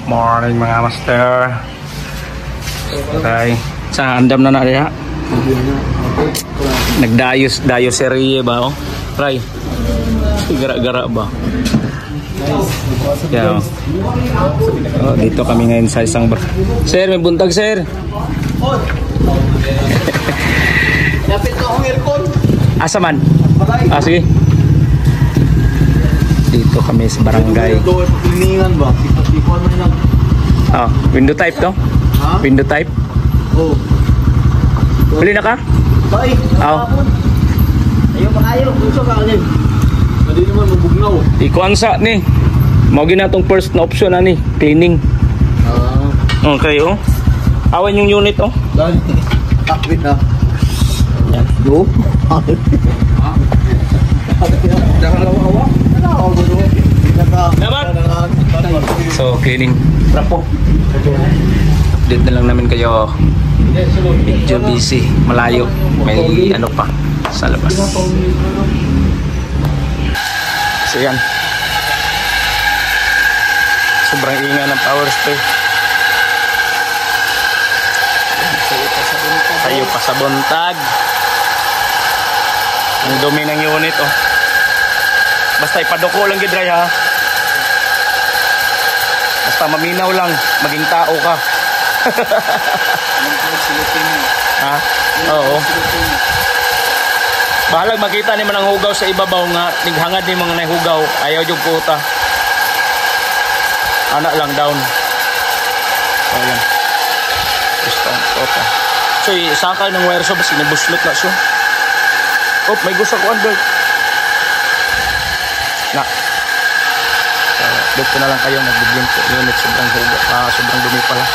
Morning mga master. Okay. Sa andam na diha. Nagdayos serye ba oh? Try. Gara-gara ba? Yeah. Oh, dito kami ngayon sa isang bar. Sir, may buntag sir. Lapit na akong aircon. Asa man? Sige. Dito kami sa barangay. Pilingan ba? Ikuan man lang. Oh, window type to? Ha? Window type? Oo. Huli na ka? Bye. Oo. Ayaw pa kayo. Gusto ka alin. Hindi naman mabugnaw. Ikuan sa ni. Mao ginatong first na option ani, cleaning. Okay oh. Awan yung unit oh. Dali. Takbit na. Yan. Go. Dalawa-hawa. So cleaning. Rapo. Update na lang namin kayo. Medyo busy, malayo. May ano pa sa labas. So yan. Sobrang ingay ng power spray. Tayo pa sa buntag. Ang dumi ng unit oh. Basta ipaduko lang gidray ha. Basta maminaw lang, maging tao ka. Ha? Oo. Bahalag makita ni man ang hugaw sa ibabaw nga nighangad ni mga nahugaw, ayaw jud puta. Anak lang down. So yan. Gusto ang puta. So isakay ng wire so basta nibuslot na siya. Oh, may gusto ko Albert. Na. So, dito na lang kayo nagbiblink unit sobrang hugaw, sobrang dumi pala.